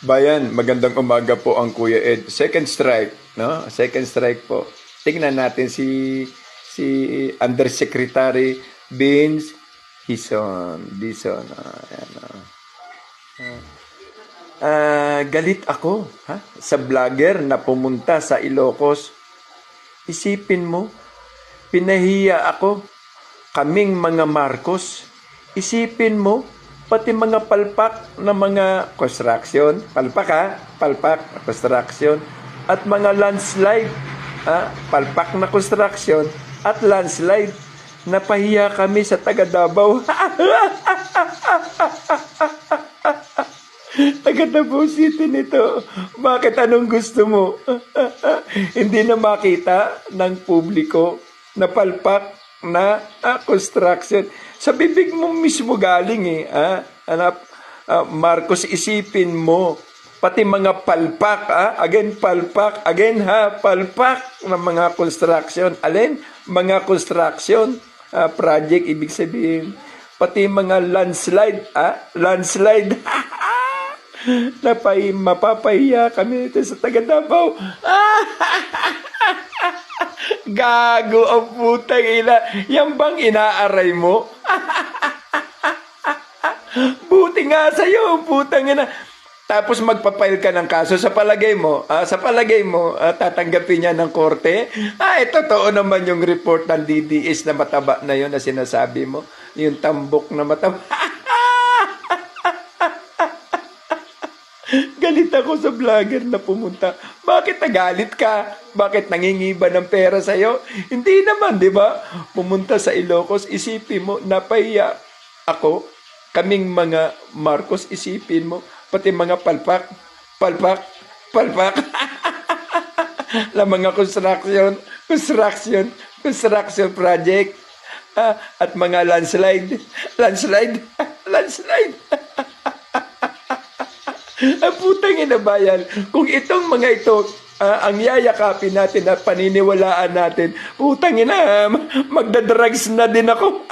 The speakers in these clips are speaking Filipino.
Bayan, magandang umaga po ang Kuya Ed. Second strike, no? Second strike po. Tingnan natin si Undersecretary Vince Dison. Ayan, galit ako, ha? Sa vlogger na pumunta sa Ilocos. Isipin mo, pinahiya ako. Kaming mga Marcos. Isipin mo, pati mga palpak na mga construction, palpak, construction, at mga landslide, palpak na construction, at landslide, napahiya kami sa taga Davao. Taga Davao City nito. Bakit anong gusto mo? Hindi na makita ng publiko na palpak na construction. Sa bibig mo mismo galing Marcos, isipin mo, pati mga palpak, palpak ng mga construction. Alin? Mga construction project, ibig sabihin. Pati mga landslide, mapapahiya kami dito sa taga Davao. Gago ang putang ina. Yan bang inaaray mo? Buti nga sa'yo, putang ina. Tapos magpapail ka ng kaso sa palagay mo. Tatanggapin niya ng korte. Totoo naman yung report ng DDS na mataba na yun na sinasabi mo. Yung tambok na mataba. Galit ako sa vlogger na pumunta. Bakit nagalit ka? Bakit nangingiba ng pera sa'yo? Hindi naman, di ba? Pumunta sa Ilocos, isipin mo, napahiya ako. Kaming mga Marcos, isipin mo, pati mga palpak. La mga construction project, at mga landslide. Putang ina bayan. Kung itong mga ito ang yayakapin natin at paniniwalaan natin, putang ina, magdadrugs na din ako.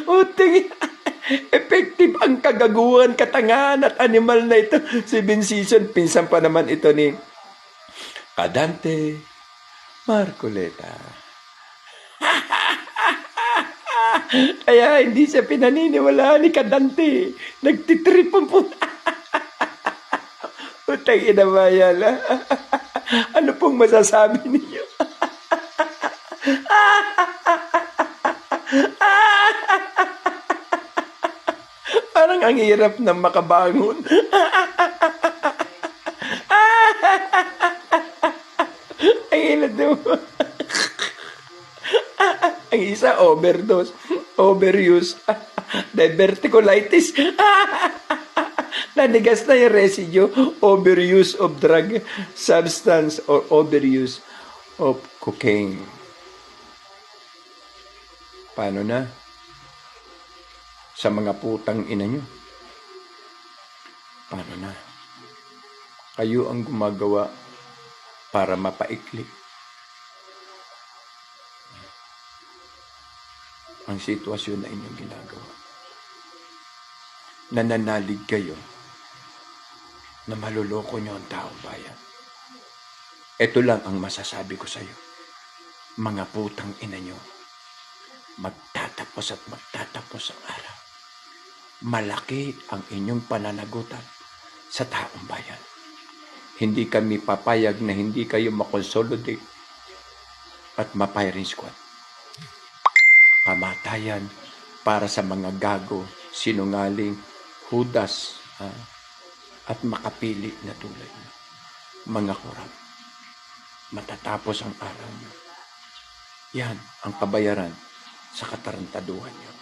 Putang ina. Effective ang kagaguhan, katangahan at animal na ito. Si Vincison, pinsan pa naman ito ni Kadante Marcoleta. Kaya hindi siya pinaniniwalaan ni Kadante. Nagtitripon po. Utang ina bayan. Ano pong masasabi ninyo? Parang ang hirap na makabangon. Ang hirap naman. Ang isa, overuse, diverticulitis. Nanigas na yung residue, overuse of drug substance or overuse of cocaine. Paano na? Sa mga putang ina nyo. Paano na? Kayo ang gumagawa para mapaikli ang sitwasyon na inyong ginagawa. Nananalig kayo na maluloko nyo ang taong bayan. Ito lang ang masasabi ko sa iyo. Mga putang ina nyo, magtatapos at magtatapos ang araw. Malaki ang inyong pananagutan sa taong bayan. Hindi kami papayag na hindi kayo makonsolidate at ma-firing squad. Kamatayan para sa mga gago, sinungaling, hudas, at makapili na tulad nyo. Mga korap, matatapos ang araw nyo. Yan ang kabayaran sa katarantaduhan nyo.